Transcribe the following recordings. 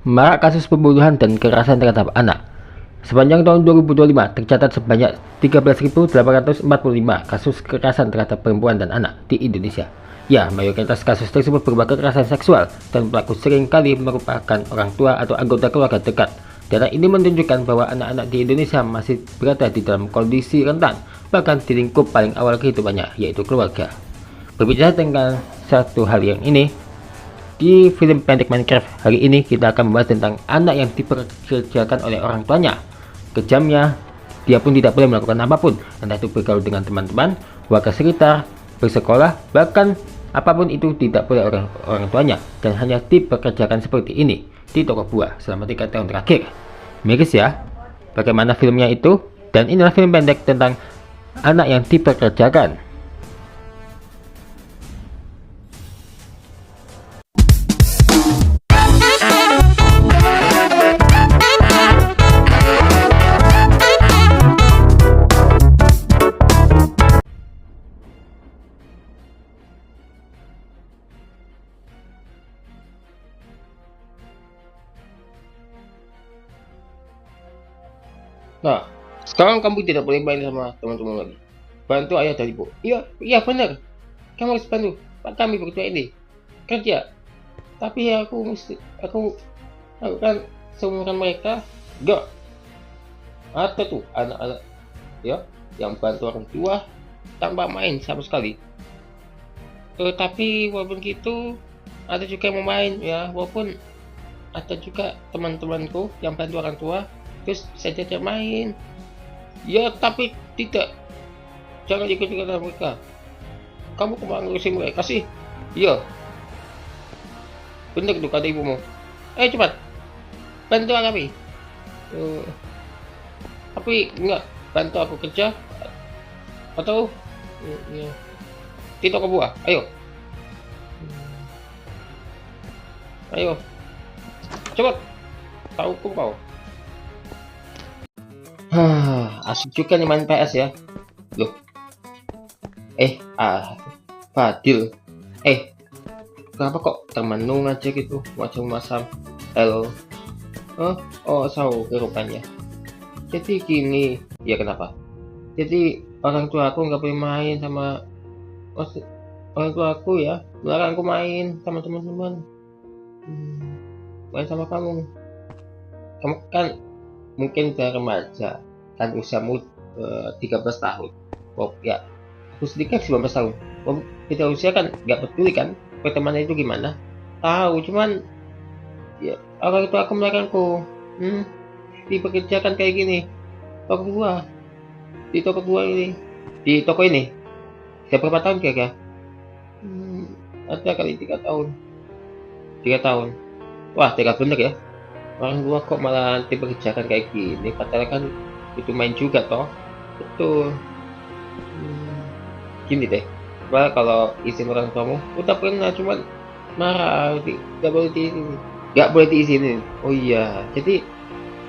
Marak kasus pembunuhan dan kekerasan terhadap anak. Sepanjang tahun 2025 tercatat sebanyak 13.845 kasus kekerasan terhadap perempuan dan anak di Indonesia. Ya, mayoritas kasus tersebut berupa kekerasan seksual dan pelaku sering kali merupakan orang tua atau anggota keluarga dekat. Data ini menunjukkan bahwa anak-anak di Indonesia masih berada di dalam kondisi rentan, bahkan di lingkup paling awal kehidupannya, yaitu keluarga. Berbicara tentang satu hal yang ini, di film pendek Minecraft hari ini kita akan membahas tentang anak yang dipekerjakan oleh orang tuanya. Kejamnya, dia pun tidak boleh melakukan apapun, entah itu bergaul dengan teman-teman, warga sekitar, bersekolah, bahkan apapun itu tidak boleh orang tuanya, dan hanya dipekerjakan seperti ini di toko buah selama 3 tahun terakhir. Miris ya, bagaimana filmnya itu? Dan inilah film pendek tentang anak yang dipekerjakan. Nah, sekarang kamu tidak boleh main sama teman-teman lagi. Bantu ayah dan ibu. Iya, iya benar. Kamu harus bantu. Pak kami berdua ini kerja. Tapi aku kan seumuran mereka. Enggak. Ada tuh anak-anak ya yang bantu orang tua tanpa main sama sekali. Tapi walaupun gitu ada juga yang mau main ya, walaupun ada juga teman-temanku yang bantu orang tua terus saya diajak main ya, tapi tidak, jangan ikut-ikutan mereka. Kamu kemana ngurusin mereka sih? Iya bener tuh kata ibumu. Cepat bantu kami. Tapi enggak bantu aku kerja atau ya, di toko buah. Ayo cepat, tahu kau. Asik juga nih main PS ya. Loh. Fadil. Kenapa kok termenung aja gitu? Wajah masam. Halo. Rupanya. Jadi gini, ya kenapa? Jadi orang tua aku nggak boleh main sama orang tua aku ya. Melarang aku main sama teman-teman. Main sama kamu. Kamu kan mungkin udah remaja, kan usiamu 13 tahun. Ya, aku sendiri kan 19 tahun. Kita usia kan nggak peduli kan pertemanan itu gimana. Tahu, cuman ya orang itu aku melarangku. Dipekerjakan kayak gini. Di toko buah ini. Di toko ini. Sudah berapa tahun kira-kira? Ada kali 3 tahun. 3 tahun. Wah, tega bener ya. Orang tua kok malah dipekerjakan kayak gini, padahal kan itu main juga toh. Betul. Gini deh, kalau izin orang tuamu udah pernah, cuman marah, nggak boleh diizinin. Oh iya, jadi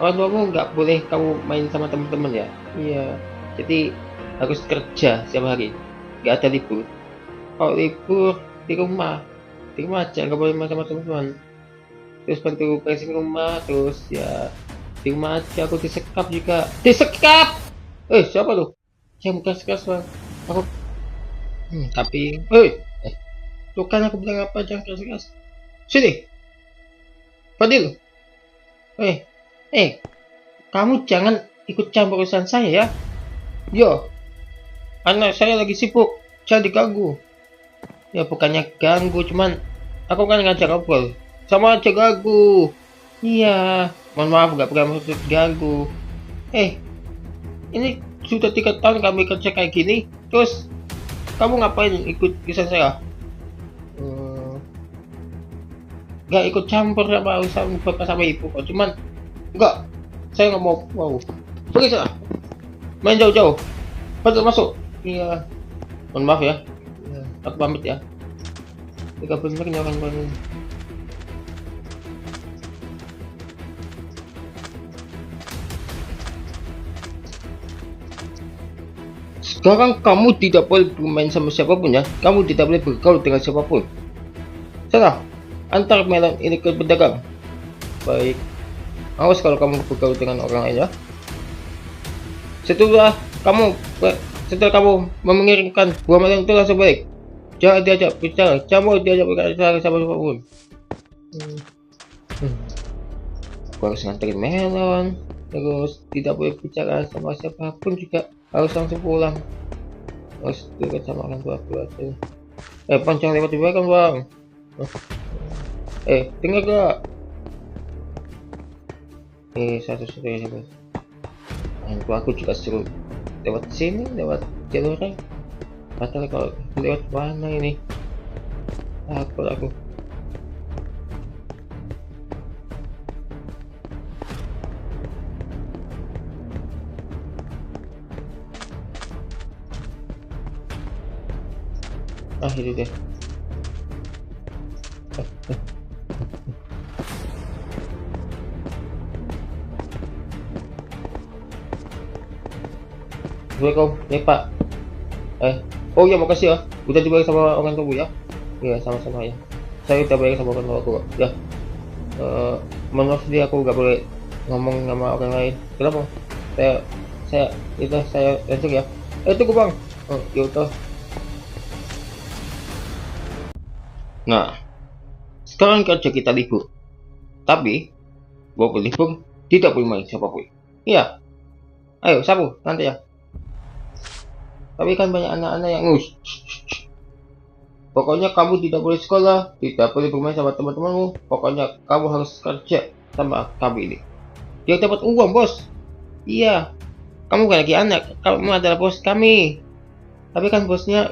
orang tuamu nggak boleh kamu main sama teman-teman ya? Iya, jadi harus kerja setiap hari, nggak ada libur. Kalau libur di rumah aja, nggak boleh main sama teman-teman. Terus bantu beresin rumah, terus ya di rumah aja. Aku disekap juga. Siapa tuh yang bukan sekas bang? Aku tapi tuh kan aku bilang apa, jangan keras-keras. Sini Fadil. Kamu jangan ikut campur urusan saya ya. Yo, anak saya lagi sibuk, jangan diganggu. Ya bukannya ganggu, cuman aku kan ngajak ngobrol. Sama aja ganggu. Iya, mohon maaf, gak pernah maksud ganggu. Ini sudah 3 tahun kami kerja kayak gini, terus kamu ngapain ikut kisah saya? Gak ikut campur sama urusan bapak sama ibu kok, cuman enggak, saya nggak mau. Pergi sana, main jauh-jauh. Masuk. Iya, mohon maaf ya. Aku pamit ya. 3 bener orang baru. Sekarang kamu tidak boleh bermain sama siapapun ya. Kamu tidak boleh bergaul dengan siapapun. Sana, antar melon ini ke pedagang. baik. Awas kalau kamu bergaul dengan orang lain ya. Setelah kamu setelah kamu mengirimkan buah melon itu langsung balik. Jangan diajak bicara, jangan diajak bicara sama siapapun. Aku harus nganterin melon, terus tidak boleh bicara sama siapapun juga, harus langsung pulang. Harus dekat sama orang tua tuh. Pancang lewat di belakang bang. Dengar gak? Satu-satunya bang. Orang tua aku juga suruh lewat sini, lewat jalurnya. Padahal kalau lewat mana ini? Takut aku. Itu deh. Assalamualaikum, ya Pak. Oh ya, makasih ya. Udah dibayar sama orang tua ya. Iya, sama-sama ya. Saya udah bayar sama orang tua aku. Ya. Maaf dia aku nggak boleh ngomong sama orang lain. Kenapa? Saya langsung ya. Tunggu bang. Ya udah. Nah, sekarang kerja kita libur. Tapi, walaupun libur, tidak boleh main siapapun. Iya. Ayo, sabu, nanti ya. Tapi kan banyak anak-anak yang pokoknya kamu tidak boleh sekolah, tidak boleh bermain sama teman-temanmu. Pokoknya kamu harus kerja sama kami ini. Dia dapat uang, bos. Iya. Kamu kan lagi anak, kamu adalah bos kami. Tapi kan bosnya,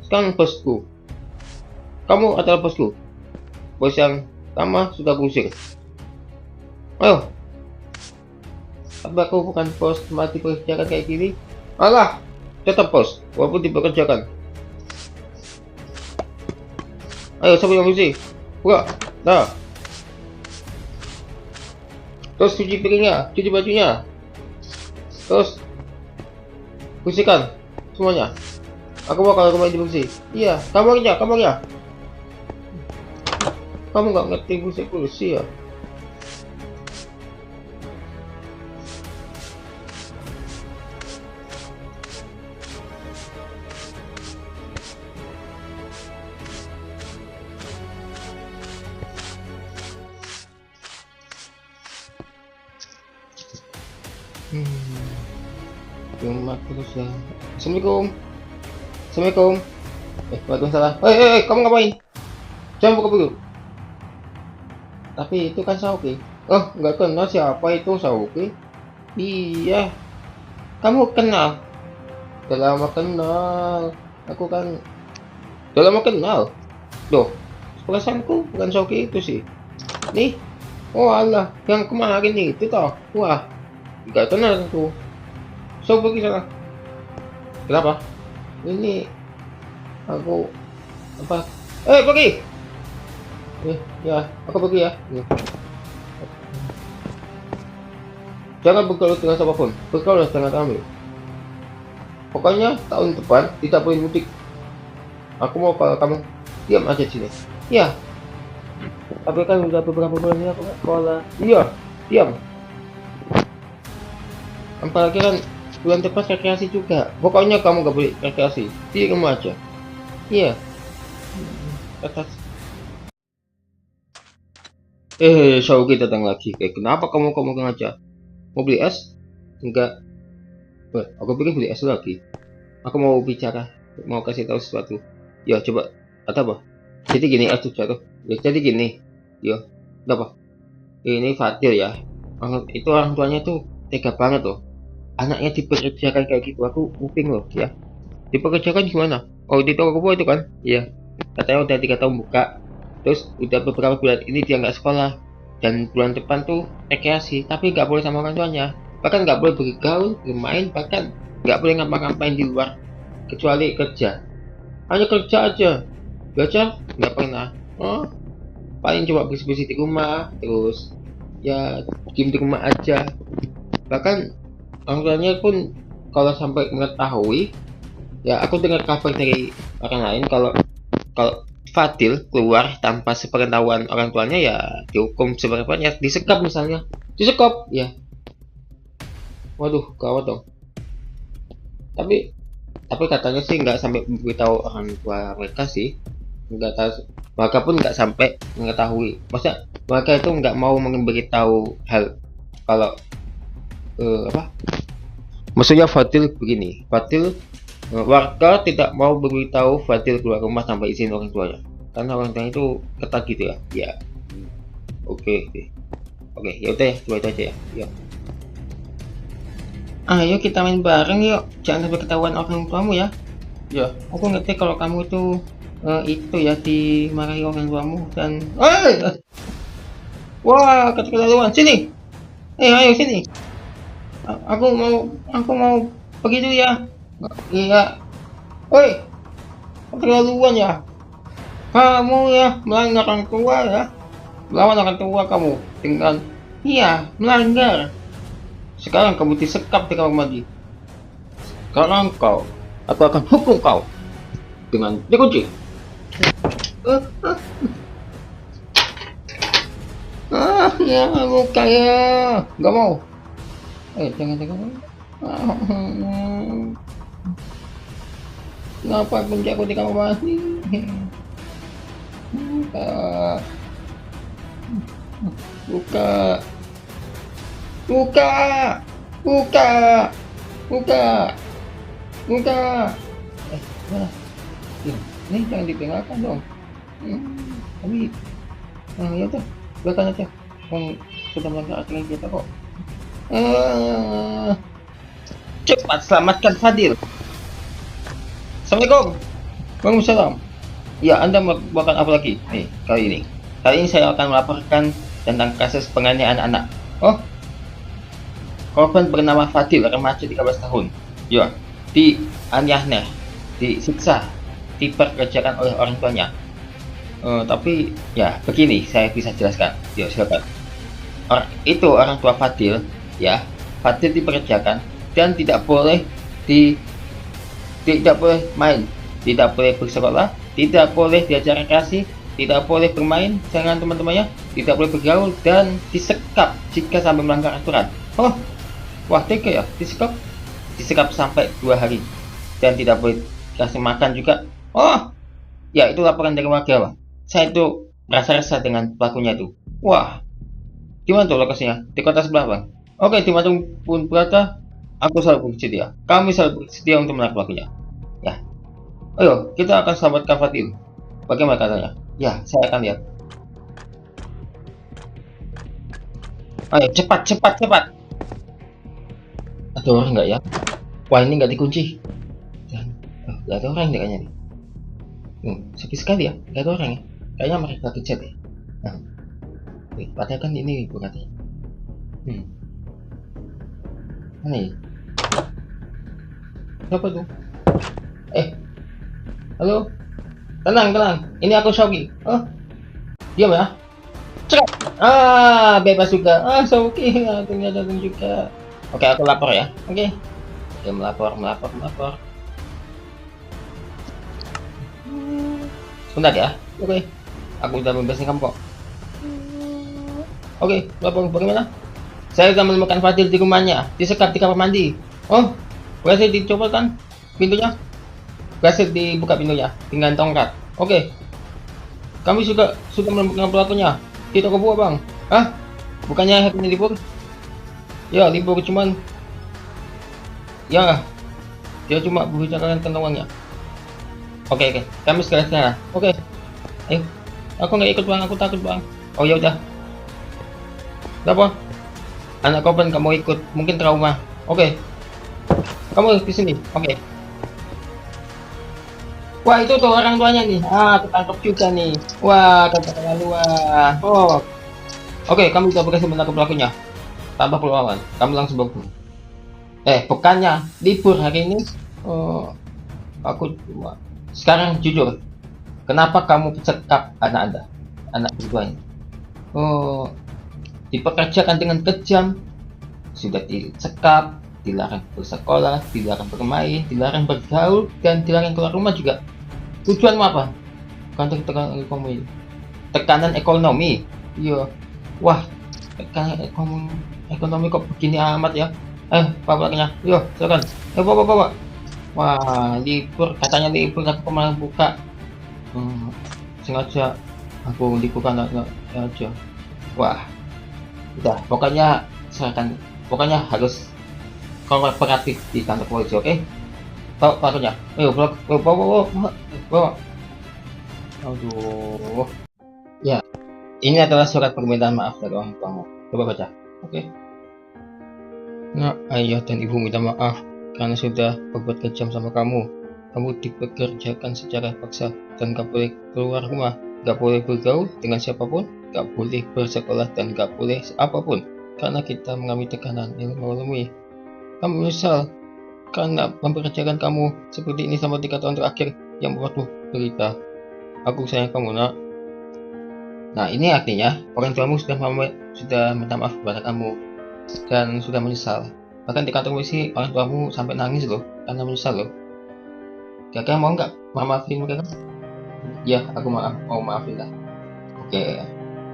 sekarang bosku. Kamu adalah bosku. Bos yang lama sudah gusir. Ayo. Tapi aku bukan bos mati pekerjaan kayak gini. Alah, tetap bos, walaupun dipekerjakan. Ayo, siapa yang bersih? Buka, nah. Terus cuci piringnya, cuci bajunya. Terus bersihkan semuanya. Aku bakal rumah ini bersih. Iya, kamarnya. Kamu nggak ngerti bersih ya? Cuma terus ya. Assalamualaikum. Waalaikumsalam. Kamu ngapain? Jangan buka dulu. Tapi itu kan Sauki. Nggak kenal siapa itu Sauki. Iya. Kamu kenal? Udah lama kenal. Aku kan udah lama kenal. Loh, perasaanku bukan Sauki itu sih. Nih. Oh alah, yang kemarin itu toh. Wah, nggak kenal aku. So pergi sana. Kenapa? Ini aku apa? Pergi. Ya, aku pergi ya. Jangan bergaul dengan siapapun. Bergaul dengan kami. Pokoknya tahun depan tidak boleh mudik. Aku mau kalau kamu diam aja di sini. Ya. Tapi kan udah beberapa bulan ini aku nggak sekolah. Iya, diam. Apalagi kan bulan depan rekreasi juga. Pokoknya kamu gak boleh rekreasi di rumah aja. Iya. Atas. Sauki datang lagi. Kenapa kamu ngajak? Mau beli es? Enggak. Aku pikir beli es lagi. Aku mau bicara, mau kasih tahu sesuatu. Ya coba. Ada apa? Jadi gini, jatuh. Ya, jadi gini. Ya, apa? Ini Fadil ya. Itu orang tuanya tuh tega banget loh. Anaknya dipekerjakan kayak gitu, aku kuping loh ya. Dipekerjakan gimana? Oh, di toko itu kan? Iya. Katanya udah 3 tahun buka. Terus udah beberapa bulan ini dia nggak sekolah. Dan bulan depan tuh rekreasi, tapi nggak boleh sama orang tuanya. Bahkan nggak boleh bergaul, bermain, bahkan nggak boleh ngapa-ngapain di luar kecuali kerja. Hanya kerja aja. Belajar nggak pernah. Paling cuma bersih-bersih di rumah, terus ya game di rumah aja. Bahkan orang tuanya pun kalau sampai mengetahui, ya aku dengar kabar dari orang lain kalau Fadil keluar tanpa sepengetahuan orang tuanya, ya dihukum sebenarnya, disekap misalnya, disekap ya. Waduh, gawat dong. Tapi katanya sih nggak sampai memberitahu orang tua mereka sih, nggak tahu, mereka pun nggak sampai mengetahui, maksudnya mereka itu nggak mau memberitahu hal kalau apa, maksudnya Fadil begini, Fadil, warga tidak mau memberitahu Fadil keluar rumah tanpa izin orang tuanya, karena orang tuanya itu ketat gitu ya. Ya, oke oke oke, ya udah ya, cuma itu aja ya. Ya, ayo kita main bareng yuk, jangan sampai ketahuan orang tuamu ya. Ya, aku ngerti kalau kamu itu ya dimarahi orang tuamu dan wah, keterlaluan. Sini, ayo sini. Aku mau pergi dulu ya. Iya. Woi, keterlaluan ya. Kamu ya melanggar orang tua ya. Melawan orang tua kamu dengan, iya, melanggar. Sekarang kamu disekap di kamar mandi. Sekarang aku akan hukum kau dengan dikunci. Ya buka ya, nggak mau. Jangan. Kenapa kunci aku di kamar mandi? Buka. Buka. Buka. Buka. Buka. Mana? Ini jangan ditinggalkan dong. Tapi, ya tuh, belakang aja. Sudah melanggar aturan kita kok. Cepat selamatkan Fadil. Assalamualaikum. Waalaikumsalam. Ya, Anda melakukan apa lagi? Kali ini saya akan melaporkan tentang kasus penganiayaan anak. Oh, korban bernama Fadil, remaja 13 tahun. Ya, dianiaya, disiksa, diperkerjakan oleh orang tuanya. Tapi ya begini, saya bisa jelaskan. Yuk, silakan. Itu orang tua Fadil, ya. Fadil diperkerjakan dan tidak boleh main, tidak boleh bersekolah, tidak boleh diajar rekreasi, tidak boleh bermain dengan teman-temannya, tidak boleh bergaul, dan disekap jika sampai melanggar aturan. Oh, wah, tega ya, disekap sampai 2 hari dan tidak boleh kasih makan juga. Oh ya, itu laporan dari warga, Pak. Saya itu rasa-rasa dengan pelakunya itu. Wah, gimana tuh lokasinya? Di kota sebelah, Bang. Oke, dimanapun berada, aku selalu bersedia. Kami selalu bersedia untuk menangkap pelakunya. Ya, ayo kita akan selamatkan Fadil. Bagaimana katanya? Ya, saya akan lihat. Ayo, cepat. Ada orang nggak ya? Wah, ini nggak dikunci. Nggak ada orang kayaknya nih. Sepi sekali ya, nggak ada orang ya. Kayaknya mereka kecet ya. Nah, padahal kan ini bukannya. Mana ya? Siapa tuh? Halo? Tenang. Ini aku Shogi. Oh, diam ya. Cepat. Bebas juga. Shogi. Ternyata juga. Oke, aku lapor ya. Oke, melapor. Sebentar ya. Oke. Aku udah membersihkan kamu kok. Oke, lapor bagaimana? Saya sudah menemukan Fadil di rumahnya, disekap di kamar mandi. Oh, berhasil dicoba kan pintunya? Berhasil dibuka pintunya dengan tongkat. Oke. Kami sudah menemukan pelakunya di toko buah, Bang. Bukannya hari ini libur? Ya, libur, cuman ya dia cuma berbicarakan tentang uangnya. Oke. Kami sekarang sana. Oke. Ayo. Aku nggak ikut, Bang. Aku takut, Bang. Oh ya udah. Kenapa? Anak korban kamu ikut, mungkin trauma. Oke. Kamu di sini. Oke. Wah, itu tuh orang tuanya nih. Ketangkep juga nih. Wah, keterlaluan. Oh. Oke, kami sudah berhasil menangkap pelakunya. Tanpa perlawanan, kamu langsung bawa. Bukannya libur hari ini. Aku cuma. Sekarang jujur, kenapa kamu sekap anak Anda? Anak berdua ini. Dipekerjakan dengan kejam, sudah disekap, dilarang bersekolah, dilarang bermain, dilarang bergaul, dan dilarang keluar rumah juga. Tujuanmu apa? tekanan ekonomi. Tekanan ekonomi. Iya. Wah, tekanan ekonomi kok begini amat ya. Bapaknya. Yo, silakan. Bapak. Wah, libur, katanya libur, aku malah buka. Sengaja aku dibuka nggak aja. Wah, udah. Pokoknya harus kooperatif di kantor polisi, oke? Tahu pakunya? Ayo, bawa. Aduh. Ya, ini adalah surat permintaan maaf dari orang tuamu. Coba baca, oke? Nah, ayah dan ibu minta maaf karena sudah berbuat kejam sama kamu. Kamu dipekerjakan secara paksa dan gak boleh keluar rumah, gak boleh bergaul dengan siapapun, gak boleh bersekolah, dan gak boleh apapun karena kita mengalami tekanan yang mengalami. Kamu menyesal karena mempekerjakan kamu seperti ini selama 3 tahun terakhir yang membuatmu derita. Aku sayang kamu, nak. Nah, ini artinya orang tuamu sudah minta maaf kepada kamu dan sudah menyesal. Bahkan di kantor polisi orang tuamu sampai nangis loh karena menyesal loh. Kira-kira mau nggak maafin mereka? Ya, aku mau maafin lah. Oke.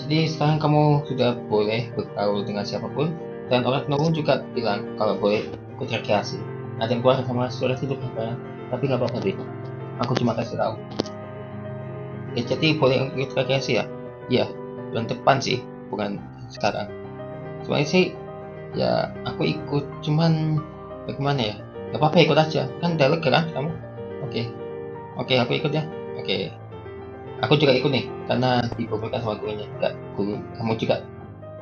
Jadi sekarang kamu sudah boleh bergaul dengan siapapun dan orang tuamu juga bilang kalau boleh ikut rekreasi. Ada yang keluar sama surat itu apa? Tapi nggak apa-apa deh. Aku cuma kasih tahu. Ya, jadi boleh ikut rekreasi ya? Iya, bulan depan sih, bukan sekarang. Soalnya sih, ya aku ikut, cuman bagaimana ya? Gak apa-apa, ikut aja, kan udah lega kan kamu? Oke, aku ikut ya. Oke, aku juga ikut nih, karena diperbolehkan sama gurunya. Enggak, guru kamu juga,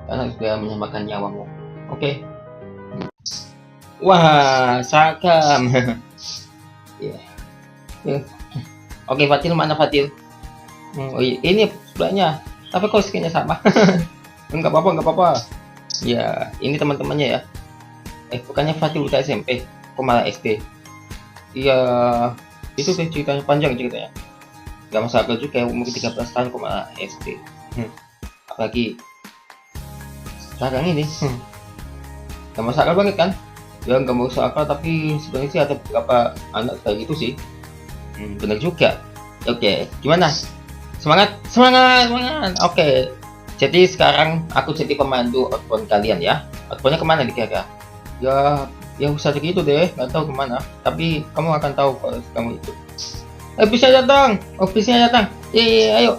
karena sudah menyamakan nyawamu. Oke. Wah, Sakam. Ya. Oke, Fatil, mana Fatil? Oh iya, ini sebelahnya. Tapi kok skinnya sama? Enggak apa-apa. Ya, ini teman-temannya ya. Bukannya Fatil udah SMP, kok malah SD? Iya, itu sih ceritanya, panjang ceritanya. Gak masuk akal juga, umur 13 tahun kok malah SD. Apalagi sekarang ini. Gak masuk akal banget kan? Ya gak masuk akal, tapi sebenarnya sih ada beberapa anak kayak gitu sih. Bener juga. Oke, gimana? Semangat. Oke, jadi sekarang aku jadi pemandu outbound kalian ya. Outboundnya kemana nih kira-kira? Ya usah gitu deh, nggak tahu kemana. Tapi kamu akan tahu kalau kamu itu. Bisnya datang. Ayo.